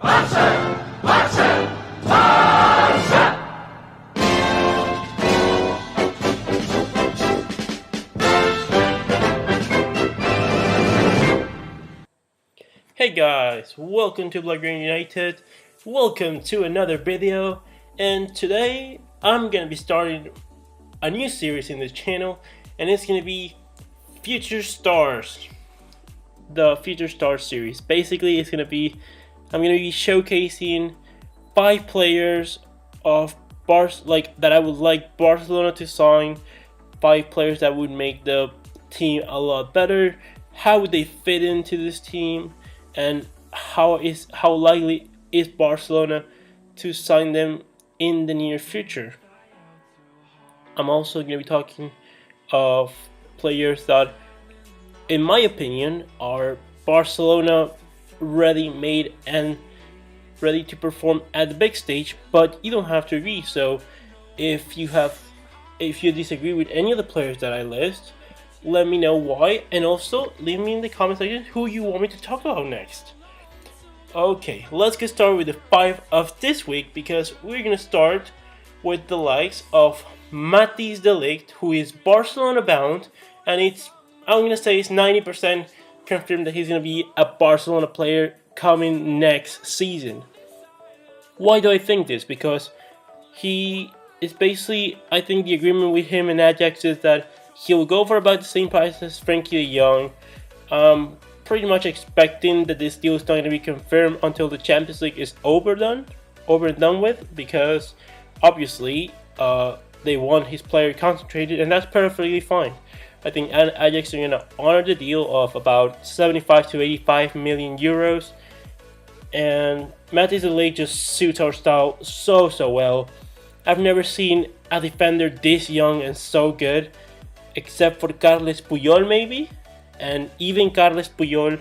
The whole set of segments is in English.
Hey guys, welcome to Blood Green United. Welcome to another video, and today I'm gonna be starting a new series in this channel, and it's gonna be Future Stars. The Future Stars series. Basically, I'm gonna be showcasing 5 players of that I would like Barcelona to sign. 5 players that would make the team a lot better. How would they fit into this team? And how likely is Barcelona to sign them in the near future? I'm also going to be talking of players that, in my opinion, are Barcelona ready-made and ready to perform at the big stage, but you don't have to agree. So if you disagree with any of the players that I list, let me know why, and also leave me in the comment section who you want me to talk about next. Okay, let's get started with the 5 of this week, because we're gonna start with the likes of Matthijs de Ligt, who is Barcelona bound, and I'm gonna say it's 90% confirmed that he's gonna be a Barcelona player coming next season. Why do I think this? Because he is basically, I think the agreement with him and Ajax is that he'll go for about the same price as Frenkie de Jong. Pretty much expecting that this deal is not going to be confirmed until the Champions League is over and done with, because obviously they want his player concentrated, and that's perfectly fine. I think Ajax are going to honor the deal of about 75 to 85 million euros, and Matthijs de Ligt just suits our style so well. I've never seen a defender this young and so good, except for Carles Puyol maybe. And even Carles Puyol,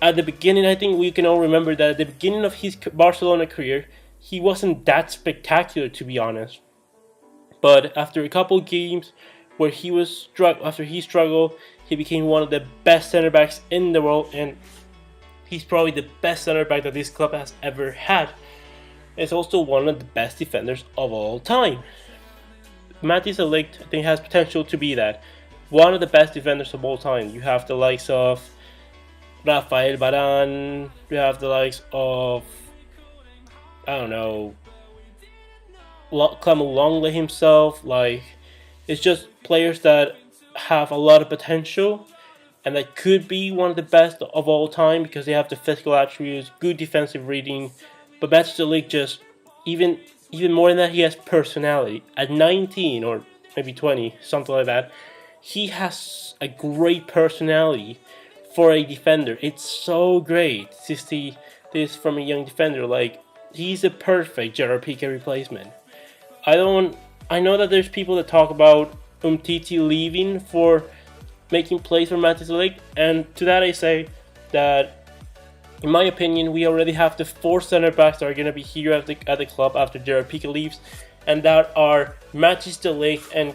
at the beginning, I think we can all remember that at the beginning of his Barcelona career, he wasn't that spectacular, to be honest. But after a couple games where he struggled, he became one of the best center backs in the world, and he's probably the best center back that this club has ever had. He's also one of the best defenders of all time. Matthijs de Ligt, I think, has potential to be that. One of the best defenders of all time. You have the likes of Rafael Varane, you have the likes of, I don't know, Clement Longley himself. It's just players that have a lot of potential and that could be one of the best of all time because they have the physical attributes, good defensive reading. But Matthijs de Ligt just, even more than that, he has personality. At 19 or maybe 20, something like that, he has a great personality for a defender. It's so great to see this from a young defender. He's a perfect Gerard Piqué replacement. I know that there's people that talk about Umtiti leaving for making plays for Matthijs de Ligt, and to that I say that, in my opinion, we already have the 4 center backs that are going to be here at the club after Gerard Piqué leaves, and that are Matthijs de Ligt and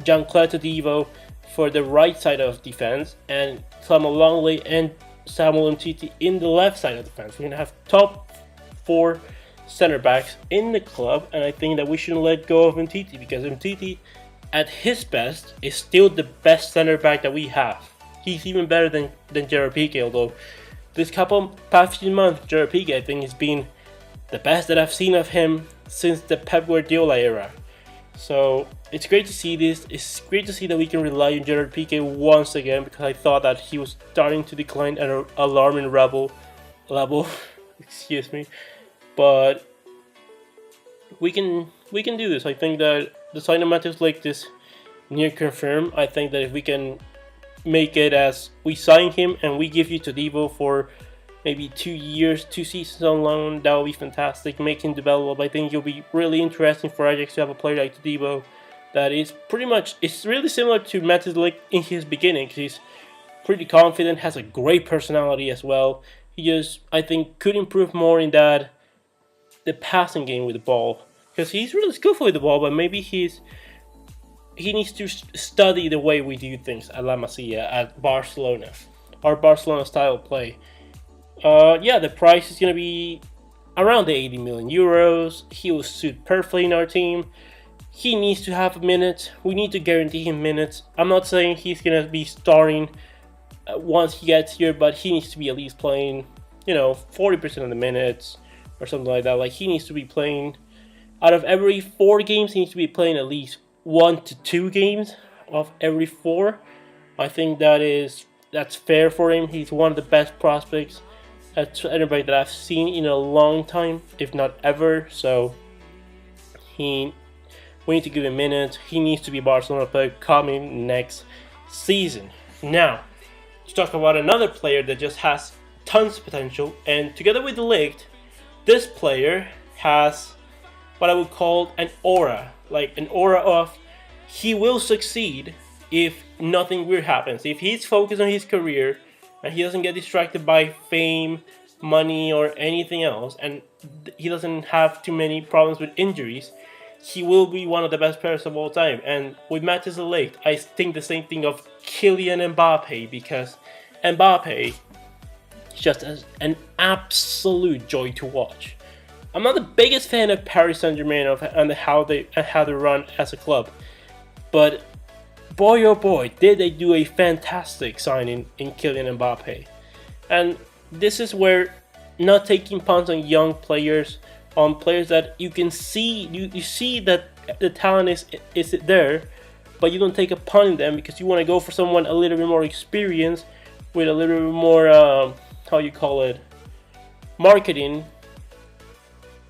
Jean-Claude Todibo for the right side of defense, and Clement Longley and Samuel Umtiti in the left side of defense. We're going to have top 4 center backs in the club, and I think that we shouldn't let go of Umtiti, because Umtiti, at his best, is still the best center back that we have. He's even better than Gerard Piqué, although this past few months, Gerard Piqué, I think, has been the best that I've seen of him since the Pep Guardiola era. So it's great to see this. It's great to see that we can rely on Gerard Piqué once again, because I thought that he was starting to decline at an alarming level. Excuse me. But we can do this. I think that the sign of Matthijs like this near confirmed. I think that if we can make it as we sign him and we give you Todibo for maybe 2 years, 2 seasons on loan, that would be fantastic. Make him develop. I think it'll be really interesting for Ajax to have a player like Todibo that is it's really similar to Matthijs like in his beginning, because he's pretty confident, has a great personality as well. He just, I think, could improve more in the passing game with the ball, because he's really skillful with the ball, but maybe he needs to study the way we do things at La Masia, at Barcelona, our Barcelona style of play. Yeah, the price is gonna be around the 80 million euros. He will suit perfectly in our team. He needs to have minutes. We need to guarantee him minutes. I'm not saying he's gonna be starting once he gets here, but he needs to be at least playing, 40% of the minutes or something like that. Like, he needs to be playing out of every 4 games. He needs to be playing at least 1 to 2 games of every 4. I think that's fair for him. He's one of the best prospects at anybody that I've seen in a long time, if not ever. So we need to give him minutes. He needs to be Barcelona player coming next season. Now, to talk about another player that just has tons of potential, and together with Ligt, this player has what I would call an aura, like an aura of he will succeed if nothing weird happens. If he's focused on his career and he doesn't get distracted by fame, money, or anything else, and he doesn't have too many problems with injuries, he will be one of the best players of all time. And with Matthijs de Ligt, I think the same thing of Kylian Mbappe, because Mbappe is just an absolute joy to watch. I'm not the biggest fan of Paris Saint-Germain and how they run as a club, but boy oh boy, did they do a fantastic signing in Kylian Mbappe. And this is where not taking punts on young players, on players that you can see, you see that the talent is there, but you don't take a punt on them because you want to go for someone a little bit more experienced with a little bit more, marketing.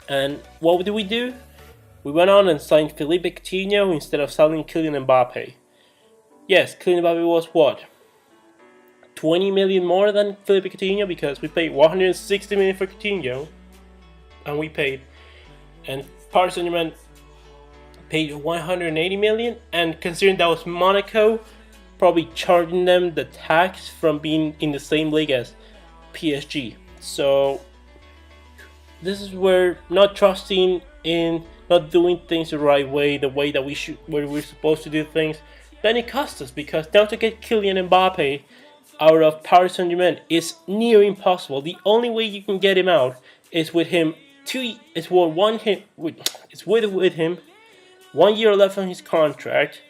And what did we do? We went on and signed Philippe Coutinho instead of selling Kylian Mbappe. Yes, Kylian Mbappe was what? 20 million more than Philippe Coutinho, because we paid 160 million for Coutinho, and Paris Saint-Germain paid 180 million, and considering that was Monaco, probably charging them the tax from being in the same league as PSG. So this is where not trusting in, not doing things the right way, the way that we're supposed to do things, then it costs us, because now to get Kylian Mbappe out of Paris Saint-Germain is near impossible. The only way you can get him out is with him with him 1 year left on his contract,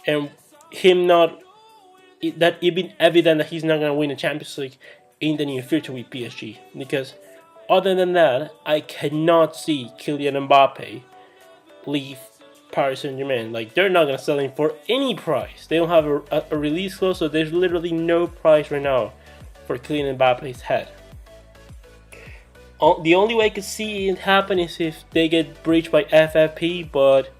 and him not that it been evident that he's not gonna win the Champions League in the near future with PSG. Because other than that, I cannot see Kylian Mbappe leave Paris Saint-Germain. Like, they're not gonna sell him for any price. They don't have a release clause, so there's literally no price right now for Kylian Mbappe's head. The only way I could see it happen is if they get breached by FFP, but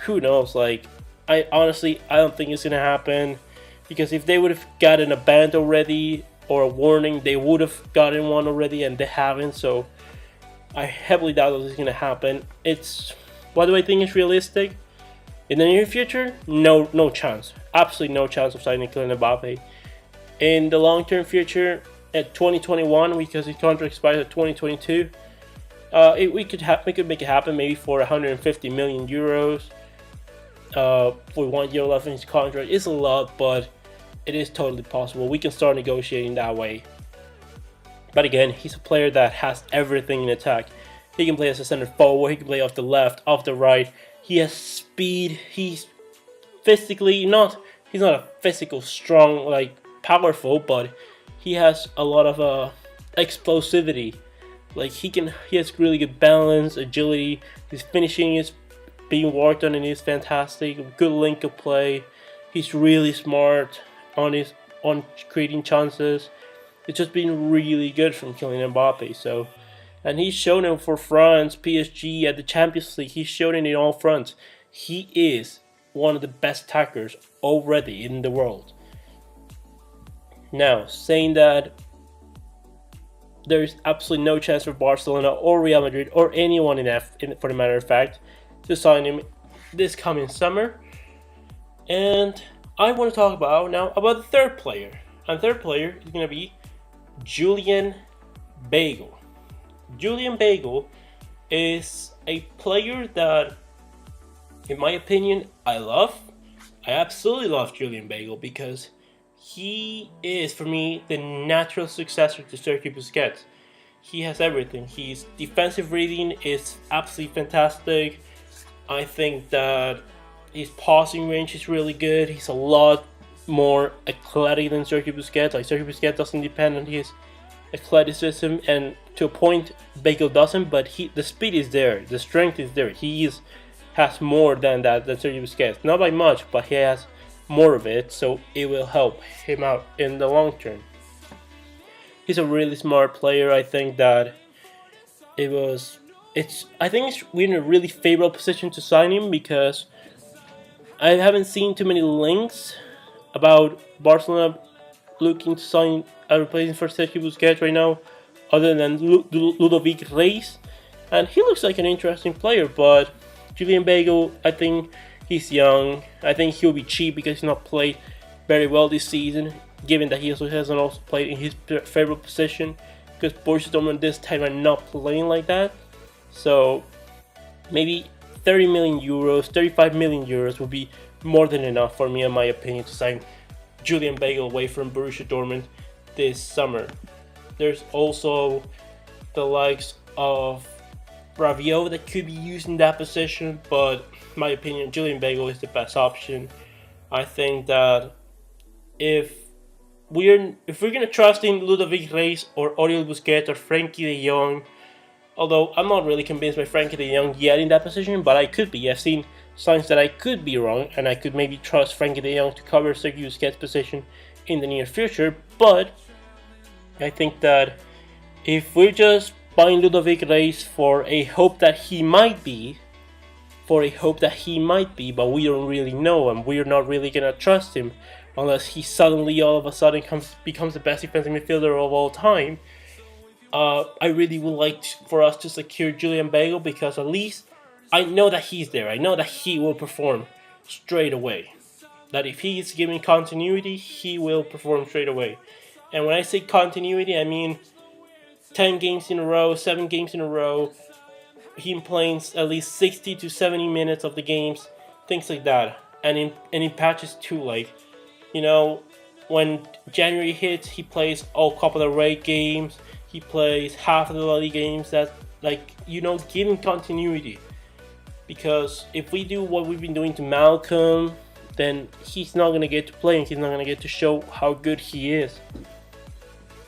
who knows? Like, I don't think it's gonna happen, because if they would have gotten a ban already or a warning, they would have gotten one already, and they haven't. So I heavily doubt that it's gonna happen. What do I think is realistic? In the near future, no chance. Absolutely no chance of signing Kylian Mbappe. In the long-term future, at 2021, because his contract expires at 2022, we could make it happen, maybe for 150 million euros. For 1 year left in his contract. It's a lot, but it is totally possible. We can start negotiating that way. But again, he's a player that has everything in attack. He can play as a center forward, he can play off the left, off the right. He has speed. He's he's not a physical strong, like powerful, but he has a lot of explosivity. Like, he has really good balance, agility. His finishing is being worked on and is fantastic. Good link of play. He's really smart on creating chances. It's just been really good from Kylian Mbappe. So, and he's shown it for France, PSG, at the Champions League. He's shown it in all fronts. He is one of the best attackers already in the world. Now, saying that, there's absolutely no chance for Barcelona or Real Madrid or anyone for the matter of fact, to sign him this coming summer. And I want to talk about the third player. And the third player is going to be Julian Weigl. Julian Weigl is a player that, in my opinion, I love. I absolutely love Julian Weigl because he is, for me, the natural successor to Sergio Busquets. He has everything. His defensive reading is absolutely fantastic. I think that his passing range is really good. He's a lot more athletic than Sergio Busquets. Like, Sergio Busquets doesn't depend on his athleticism, and to a point, Weigl doesn't. But the speed is there, the strength is there. Has more than that than Sergio Busquets. Not by much, but he has more of it, so it will help him out in the long term. He's a really smart player. I think that we're in a really favorable position to sign him, because I haven't seen too many links about Barcelona looking to sign a replacement for Sergio Busquets right now, other than Ludovic Reis, and he looks like an interesting player. But Julian Weigl, I think he's young. I think he'll be cheap because he's not played very well this season, given that he hasn't also played in his favorite position, because Borussia Dortmund this time are not playing like that. So maybe 30 million euros, 35 million euros would be more than enough for me, in my opinion, to sign Julian Weigl away from Borussia Dortmund this summer. There's also the likes of Rabiot that could be used in that position, but in my opinion, Julian Weigl is the best option. I think that if we're gonna trust in Ludovic Reis or Oriol Busquets or Frenkie de Jong, although I'm not really convinced by Frenkie de Jong yet in that position, but I could be. I've seen signs that I could be wrong, and I could maybe trust Frenkie de Jong to cover Sergio Busquets' position in the near future. But I think that if we're just buying Ludovic Reis for a hope that he might be, but we don't really know, and we're not really gonna trust him unless he suddenly all of a sudden becomes the best defensive midfielder of all time. I really would like for us to secure Julian Weigl, because at least I know that he's there. I know that he will perform straight away. That if he is given continuity, he will perform straight away. And when I say continuity, I mean 10 games in a row, 7 games in a row, him playing at least 60 to 70 minutes of the games, things like that. And in patches too, like, when January hits, he plays all Copa del Rey games, he plays half of the La Liga games. That, give him continuity. Because if we do what we've been doing to Malcolm, then he's not going to get to play, and he's not going to get to show how good he is.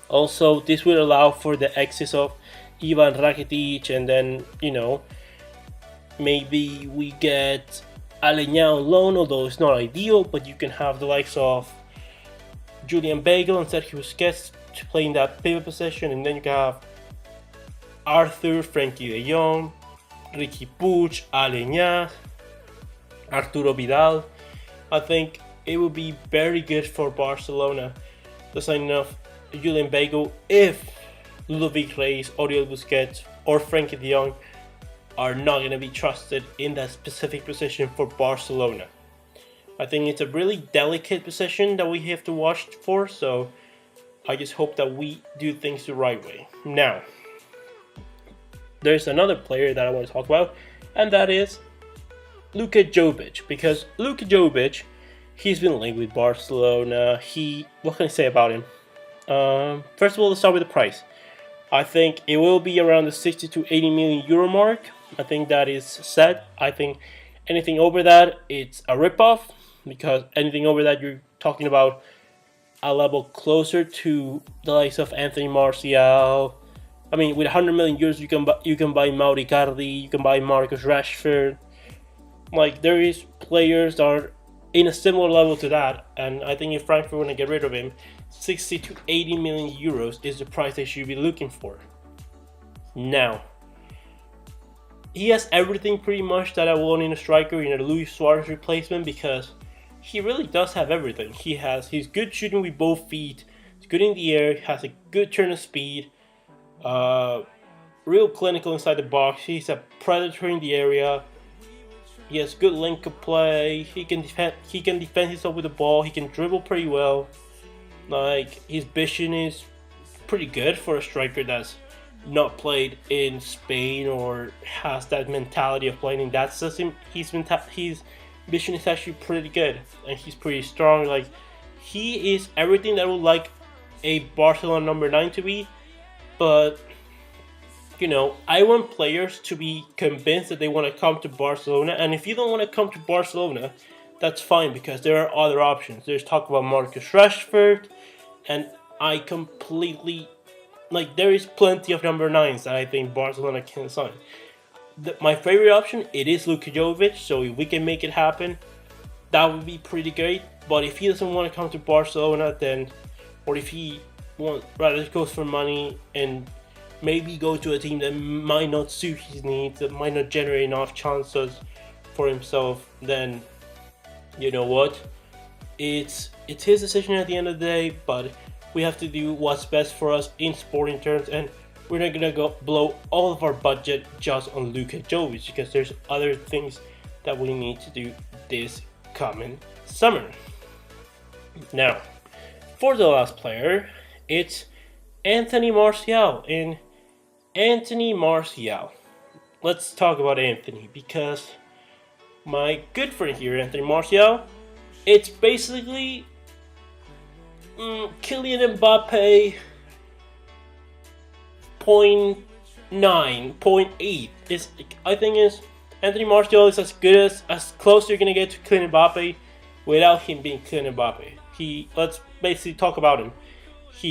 Also, this will allow for the exit of Ivan Rakitic, and then, maybe we get Aleñá on loan, although it's not ideal, but you can have the likes of Julian Weigl and Sergio Busquets to play in that pivot position, and then you can have Arthur, Frenkie de Jong, Ricky Puig, Aleñá, Arturo Vidal. I think it would be very good for Barcelona to sign off Julian Weigl if Ludovic Reis, Oriol Busquets, or Frenkie de Jong are not going to be trusted in that specific position for Barcelona. I think it's a really delicate position that we have to watch for, so I just hope that we do things the right way. Now, there's another player that I want to talk about, and that is Luka Jovic, because Luka Jovic, he's been linked with Barcelona. What can I say about him? First of all, let's start with the price. I think it will be around the 60 to 80 million euro mark. I think that is set. I think anything over that, it's a ripoff, because anything over that, you're talking about a level closer to the likes of Anthony Martial. I mean, with 100 million euros, you can buy Mauro Icardi, you can buy Marcus Rashford. Like, there is players that are in a similar level to that, and I think if Frankfurt want to get rid of him, 60 to 80 million euros is the price they should be looking for. Now, he has everything pretty much that I want in a striker, in a Luis Suarez replacement, because he really does have everything. He's good shooting with both feet, he's good in the air, has a good turn of speed, real clinical inside the box, he's a predator in the area, he has good link-up play, he can defend himself with the ball, he can dribble pretty well. Like, his vision is pretty good for a striker that's not played in Spain or has that mentality of playing in that system. His vision is actually pretty good, and he's pretty strong. Like, he is everything that I would like a Barcelona number 9 to be, but I want players to be convinced that they want to come to Barcelona. And if you don't want to come to Barcelona, that's fine, because there are other options. There's talk about Marcus Rashford, and I completely there is plenty of number 9s that I think Barcelona can sign. My favorite option, it is Luka Jovic, so if we can make it happen, that would be pretty great. But if he doesn't want to come to Barcelona, then, or if he rather goes for money and maybe go to a team that might not suit his needs, that might not generate enough chances for himself, then you know what? It's his decision at the end of the day, but we have to do what's best for us in sporting terms, and we're not gonna go blow all of our budget just on Luka Jovic, because there's other things that we need to do this coming summer. Now, for the last player, it's Anthony Martial. And Anthony Martial. Let's talk about Anthony, because my good friend here, Anthony Martial, it's basically Kylian Mbappe 0.9, 0.8. I think is Anthony Martial is as good as close you're gonna get to Kylian Mbappe without him being Kylian Mbappe. Let's basically talk about him.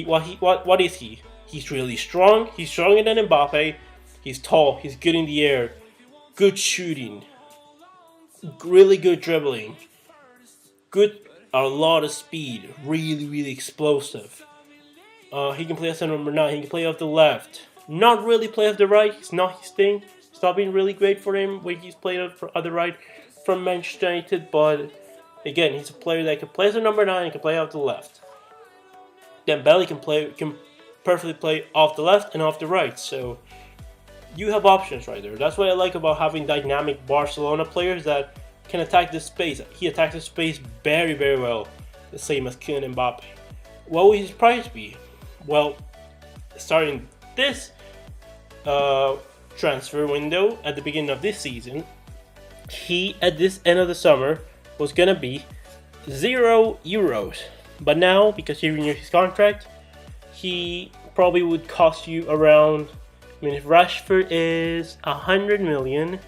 What is he? He's really strong. He's stronger than Mbappe. He's tall. He's good in the air. Good shooting. Really good dribbling. A lot of speed. Really, really explosive. He can play as a number 9. He can play off the left. Not really play off the right. It's not his thing. It's not been really great for him when he's played on the right from Manchester United. But again, he's a player that can play as a number 9 and can play off the left. Dembele can perfectly play off the left and off the right. So you have options right there. That's what I like about having dynamic Barcelona players that can attack the space. He attacks the space very, very well. The same as Kylian Mbappe. What will his price be? Well, starting this transfer window at the beginning of this season, he at this end of the summer was gonna be €0. But now, because he renewed his contract, he probably would cost you around, if Rashford is 100 million,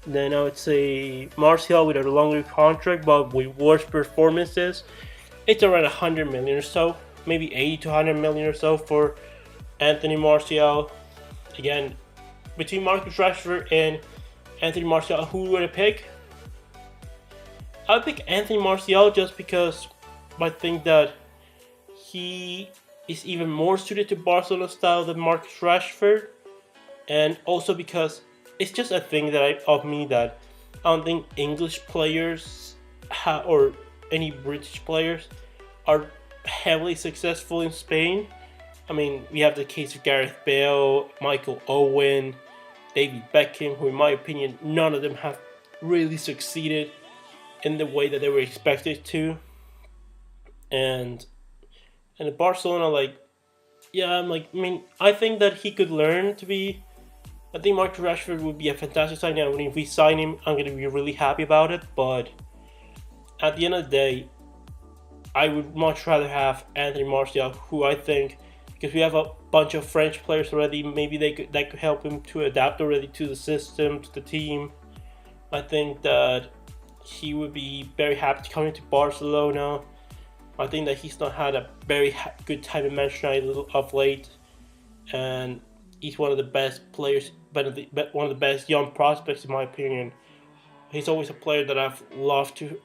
then I would say Martial with a longer contract but with worse performances, it's around 100 million or so, maybe 80 to 100 million or so for Anthony Martial. Again, between Marcus Rashford and Anthony Martial, who would I pick? I would pick Anthony Martial just because I think that he is even more suited to Barcelona style than Marcus Rashford, and also because it's just a thing that I don't think English players or any British players are heavily successful in Spain. I mean, we have the case of Gareth Bale, Michael Owen, David Beckham, who in my opinion, none of them have really succeeded in the way that they were expected to. And at Barcelona, I think that he could learn to be. I think Marcus Rashford would be a fantastic signing. And if we sign him, I'm going to be really happy about it. But at the end of the day, I would much rather have Anthony Martial, who I think, because we have a bunch of French players already, maybe that could help him to adapt already to the system, to the team. I think that he would be very happy to come into Barcelona. I think that he's not had a very good time in Manchester United of late, and he's one of the best players, one of the best young prospects in my opinion. He's always a player that I've loved to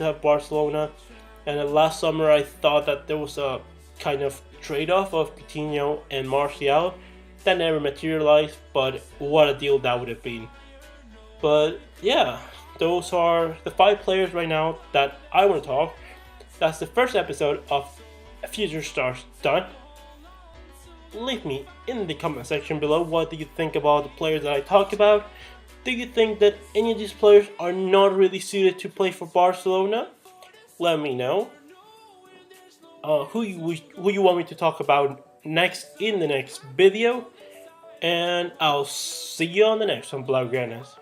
have Barcelona. And last summer I thought that there was a kind of trade-off of Coutinho and Martial that never materialized, but what a deal that would have been. But yeah, those are the 5 players right now that I want to talk. That's the first episode of Future Stars done. Leave me in the comment section below, what do you think about the players that I talked about? Do you think that any of these players are not really suited to play for Barcelona? Let me know. Who you want me to talk about next in the next video. And I'll see you on the next one, Blaugranas.